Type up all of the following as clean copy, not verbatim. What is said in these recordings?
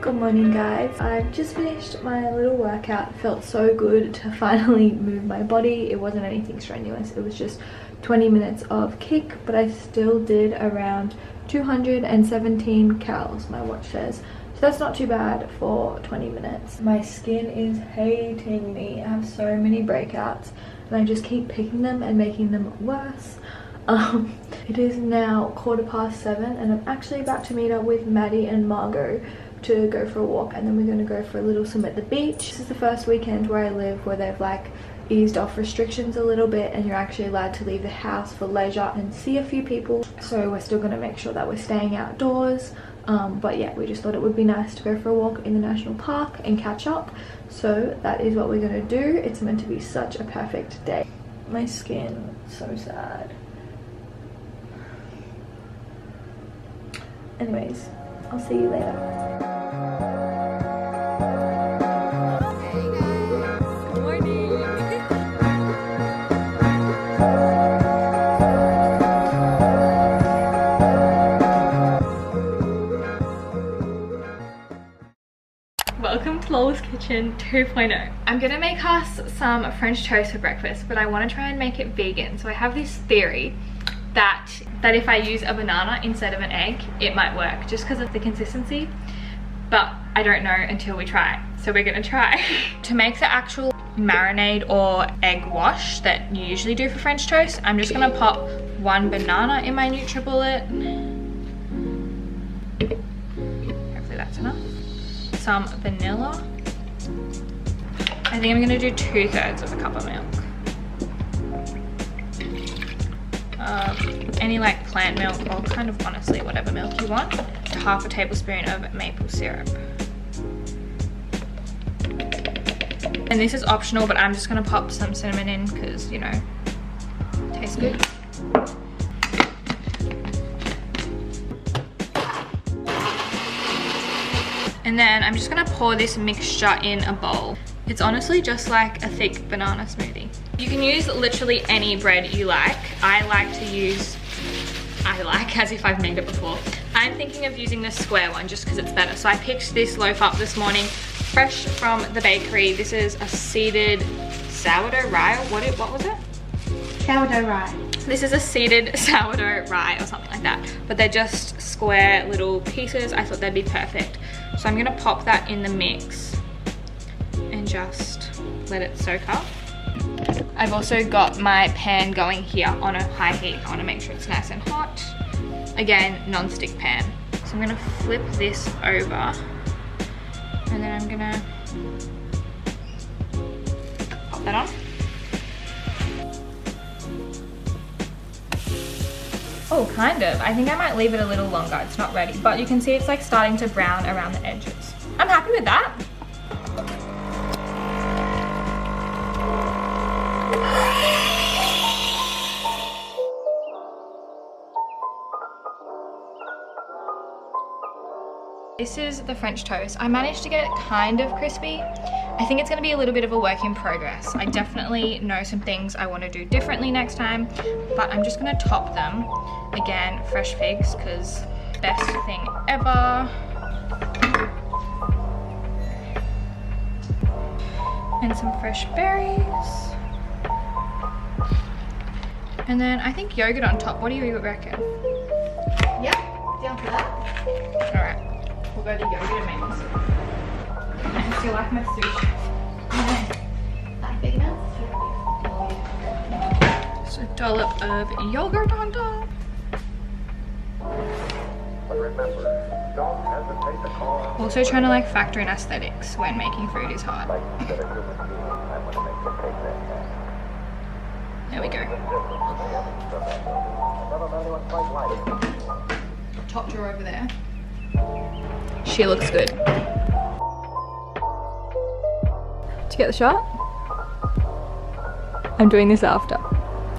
Good morning guys. I've just finished my little workout. It felt so good to finally move my body. It wasn't anything strenuous. It was just 20 minutes of kick, but I still did around 217 calories, my watch says. So that's not too bad for 20 minutes. My skin is hating me. I have so many breakouts and I just keep picking them and making them worse. It is now 7:15 and I'm actually about to meet up with Maddie and Margot to go for a walk, and then we're going to go for a little swim at the beach. This is the first weekend where I live where they've like eased off restrictions a little bit and you're actually allowed to leave the house for leisure and see a few people. So we're still going to make sure that we're staying outdoors. But yeah, we just thought it would be nice to go for a walk in the national park and catch up. So that is what we're going to do. It's meant to be such a perfect day. My skin, so sad. Anyways, I'll see you later. Welcome to Lola's Kitchen 2.0. I'm gonna make us some French toast for breakfast, but I want to try and make it vegan. So I have this theory that if I use a banana instead of an egg, it might work, just because of the consistency. But I don't know until we try. So we're gonna try. To make the actual marinade or egg wash that you usually do for French toast, I'm just gonna pop one banana in my NutriBullet. Hopefully that's enough. Some vanilla. I think I'm gonna do 2/3 of a cup of milk. Any like plant milk, or kind of honestly whatever milk you want. Half a tablespoon of maple syrup. And this is optional, but I'm just gonna pop some cinnamon in because, you know, it tastes good. And then I'm just gonna pour this mixture in a bowl. It's honestly just like a thick banana smoothie. You can use literally any bread you like. I like to use, as if I've made it before. I'm thinking of using the square one just because it's better. So I picked this loaf up this morning, fresh from the bakery. This is a seeded sourdough rye, or what was it? Sourdough rye. This is a seeded sourdough rye or something like that. But they're just square little pieces. I thought they'd be perfect. So I'm gonna pop that in the mix and just let it soak up. I've also got my pan going here on a high heat. I wanna make sure it's nice and hot. Again, non-stick pan. So I'm gonna flip this over and then I'm gonna pop that on. Oh, kind of. I think I might leave it a little longer. It's not ready, but you can see it's like starting to brown around the edges. I'm happy with that. This is the French toast. I managed to get it kind of crispy. I think it's gonna be a little bit of a work in progress. I definitely know some things I wanna do differently next time, but I'm just gonna top them. Again, fresh figs, because best thing ever. And some fresh berries. And then I think yogurt on top. What do you reckon? Yep, down for that. All right. We'll go to yogurt and maple syrup. And do you like my sushi? Like big enough? Just a dollop of yogurt on top. Also trying to like factor in aesthetics when making food is hard. There we go. Top drawer over there. She looks good. Did you get the shot? I'm doing this after,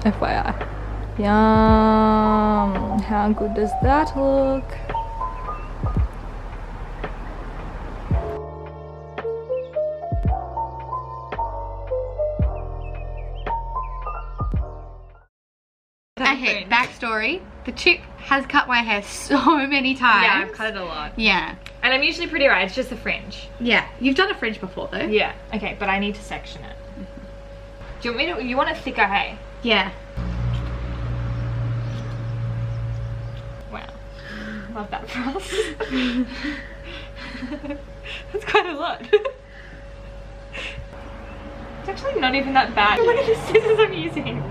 FYI. Yum! How good does that look? Okay, backstory. The chick has cut my hair so many times. Yeah, I've cut it a lot. Yeah. And I'm usually pretty right, it's just the fringe. Yeah, you've done a fringe before though. Yeah, okay, but I need to section it. Do you want me to, you want it thicker, hey? Yeah. Wow. Love that for us. That's quite a lot. It's actually not even that bad. Look at the scissors I'm using.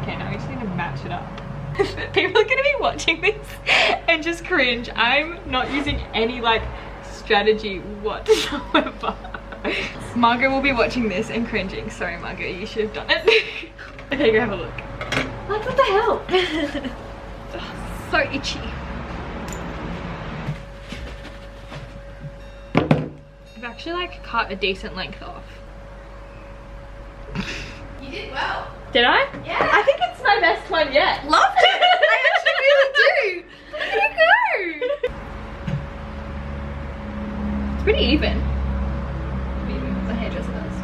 Okay, now we just need to match it up. People are gonna be watching this and just cringe. I'm not using any like strategy whatsoever. Margot will be watching this and cringing. Sorry Margot, you should have done it. Okay, go have a look. Like, what the hell? So itchy. I've actually like cut a decent length off. You did well. Did I? Yeah. I think it's my best one yet. Loved it. I actually really do. Look at you go. It's pretty even. The hairdresser does.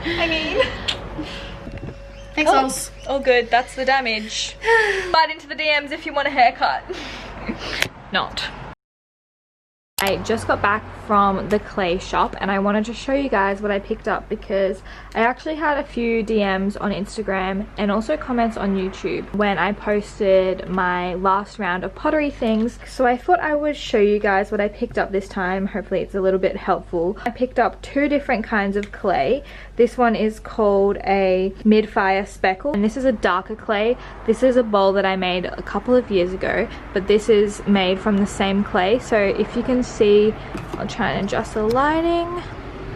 I mean, Thanks, Oz. all good. That's the damage. Slide into the DMs if you want a haircut. Not. I just got back from the clay shop and I wanted to show you guys what I picked up because I actually had a few DMs on Instagram and also comments on YouTube when I posted my last round of pottery things. So I thought I would show you guys what I picked up this time. Hopefully it's a little bit helpful. I picked up two different kinds of clay. This one is called a mid-fire speckle and this is a darker clay. This is a bowl that I made a couple of years ago, but this is made from the same clay. So if you can see, I'll try and adjust the lighting.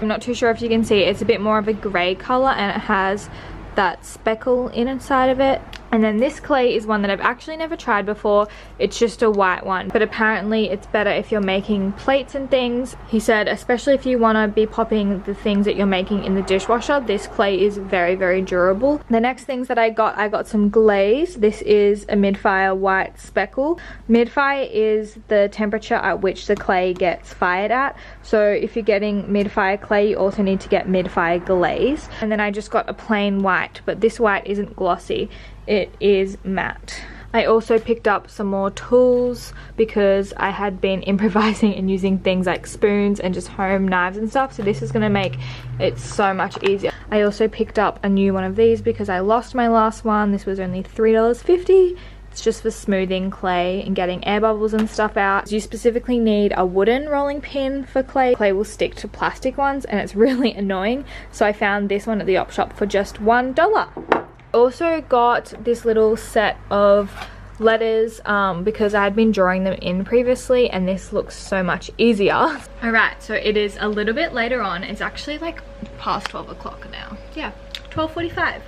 I'm not too sure if you can see, it's a bit more of a grey colour and it has that speckle inside of it. And then this clay is one that I've actually never tried before. It's just a white one, but apparently it's better if you're making plates and things. He said especially if you want to be popping the things that you're making in the dishwasher, this clay is very, very durable. The next things that I got some glaze. This is a mid-fire white speckle. Mid-fire is the temperature at which the clay gets fired at. So if you're getting mid-fire clay, you also need to get mid-fire glaze. And then I just got a plain white, but this white isn't glossy. It is matte. I also picked up some more tools because I had been improvising and using things like spoons and just home knives and stuff, so this is going to make it so much easier. I also picked up a new one of these because I lost my last one. This was only $3.50. It's just for smoothing clay and getting air bubbles and stuff out. You specifically need a wooden rolling pin for clay. Clay will stick to plastic ones and it's really annoying, so I found this one at the op shop for just $1. Also got this little set of letters because I had been drawing them in previously and this looks so much easier. Alright, so it is a little bit later on. It's actually like past 12 o'clock now. Yeah, 12:45.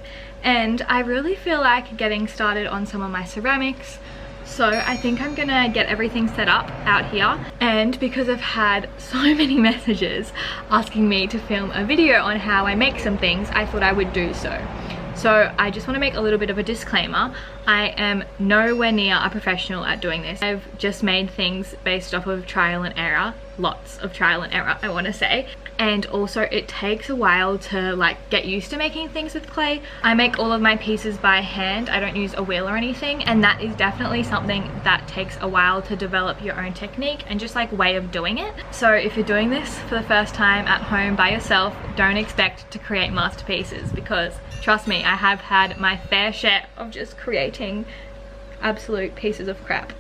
And I really feel like getting started on some of my ceramics. So I think I'm gonna get everything set up out here, and because I've had so many messages asking me to film a video on how I make some things, I thought I would do so. So I just want to make a little bit of a disclaimer. I am nowhere near a professional at doing this. I've just made things based off of trial and error, lots of trial and error I want to say. And also it takes a while to like get used to making things with clay. I make all of my pieces by hand. I don't use a wheel or anything, and that is definitely something that takes a while to develop your own technique and just like way of doing it. So if you're doing this for the first time at home by yourself, don't expect to create masterpieces, because trust me, I have had my fair share of just creating absolute pieces of crap.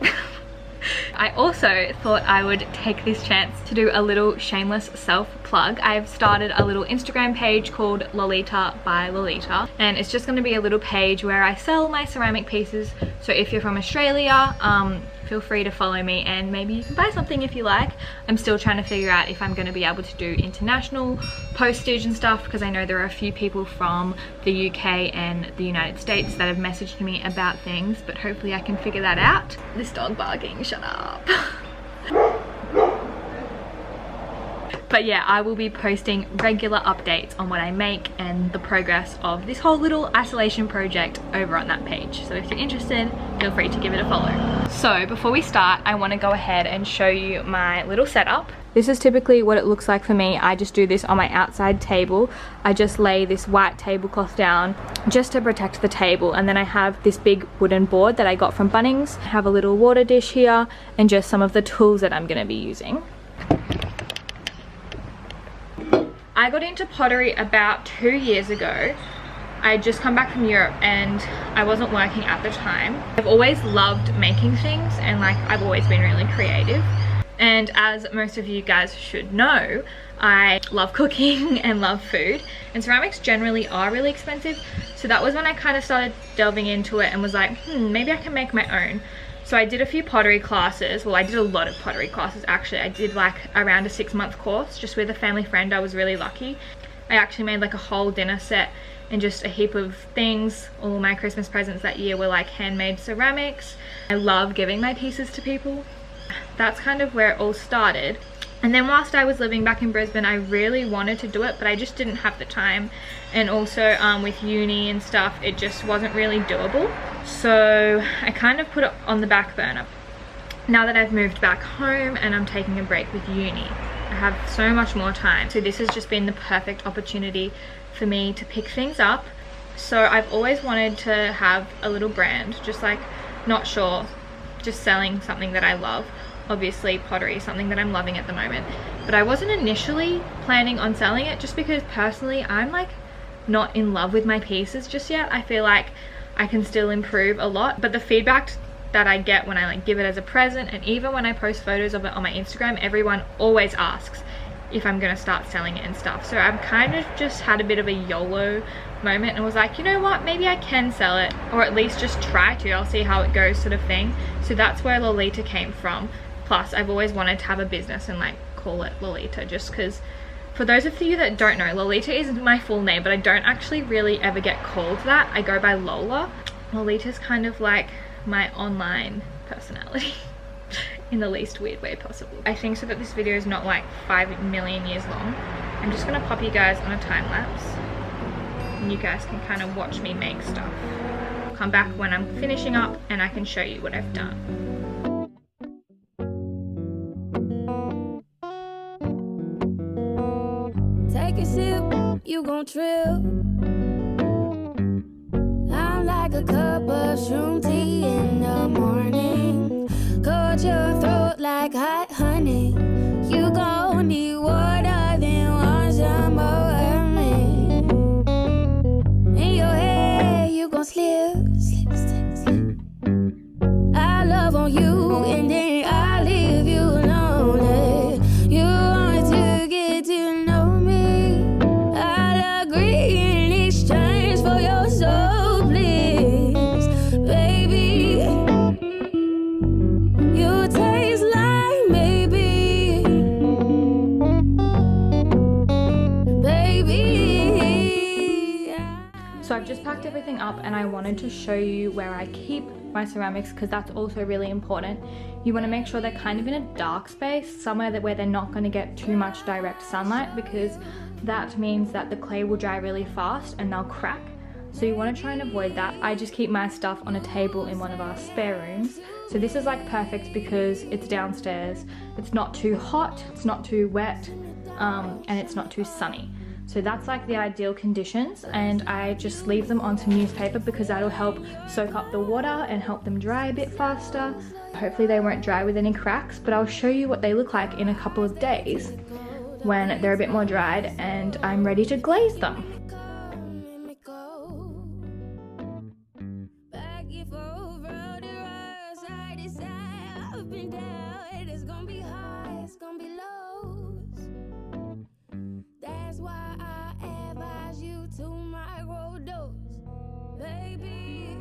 I also thought I would take this chance to do a little shameless self-plug. I've started a little Instagram page called Lolita by Lolita, and it's just going to be a little page where I sell my ceramic pieces. So if you're from Australia, feel free to follow me and maybe you can buy something if you like. I'm still trying to figure out if I'm going to be able to do international postage and stuff, because I know there are a few people from the UK and the United States that have messaged me about things, but hopefully I can figure that out. This dog barking, shut up. But yeah, I will be posting regular updates on what I make and the progress of this whole little isolation project over on that page. So if you're interested, feel free to give it a follow. So before we start, I want to go ahead and show you my little setup. This is typically what it looks like for me. I just do this on my outside table. I just lay this white tablecloth down just to protect the table, and then I have this big wooden board that I got from Bunnings. I have a little water dish here and just some of the tools that I'm going to be using. I got into pottery about 2 years ago. I had just come back from Europe and I wasn't working at the time. I've always loved making things, and like I've always been really creative. And as most of you guys should know, I love cooking and love food, and ceramics generally are really expensive. So that was when I kind of started delving into it and was like, maybe I can make my own. So I did a few pottery classes. Well, I did a lot of pottery classes actually. I did like around a 6-month course just with a family friend. I was really lucky. I actually made like a whole dinner set and just a heap of things. All my Christmas presents that year were like handmade ceramics. I love giving my pieces to people. That's kind of where it all started. And then whilst I was living back in Brisbane, I really wanted to do it, but I just didn't have the time. And also with uni and stuff, it just wasn't really doable. So I kind of put it on the back burner. Now that I've moved back home and I'm taking a break with uni, I have so much more time. So this has just been the perfect opportunity for me to pick things up. So I've always wanted to have a little brand, just like, not sure, just selling something that I love. Obviously pottery is something that I'm loving at the moment, but I wasn't initially planning on selling it just because personally I'm like not in love with my pieces just yet. I feel like I can still improve a lot, but the feedback that I get when I like give it as a present, and even when I post photos of it on my Instagram, everyone always asks if I'm gonna start selling it and stuff. So I've kind of just had a bit of a YOLO moment and was like, you know what, maybe I can sell it, or at least just try to. I'll see how it goes, sort of thing. So that's where Lolita came from. Plus I've always wanted to have a business and like call it Lolita, just because for those of you that don't know, Lolita is my full name, but I don't actually really ever get called that. I go by Lola. Lolita's kind of like my online personality in the least weird way possible. I think so that this video is not like 5 million years long. I'm just gonna pop you guys on a time lapse and you guys can kind of watch me make stuff. I'll come back when I'm finishing up and I can show you what I've done. Take a sip, you gon' trip. I'm like a cup of shroom tea in the morning. Coat your throat like hot honey. You gon' need water, then want some more of me. In your head, you gon' slip, slip, slip, slip. I love on you, and then I leave you lonely. You want to get to know me. I'll agree in exchange for your soul, please, baby. You taste like maybe, baby. So I've just packed everything up and I wanted to show you where I keep my ceramics, because that's also really important. You want to make sure they're kind of in a dark space, somewhere that where they're not going to get too much direct sunlight, because that means that the clay will dry really fast and they'll crack. So you want to try and avoid that. I just keep my stuff on a table in one of our spare rooms. So this is like perfect because it's downstairs. It's not too hot, it's not too wet, and it's not too sunny. So that's like the ideal conditions, and I just leave them on some newspaper because that'll help soak up the water and help them dry a bit faster. Hopefully they won't dry with any cracks, but I'll show you what they look like in a couple of days when they're a bit more dried and I'm ready to glaze them. That's why I advise you to microdose, baby.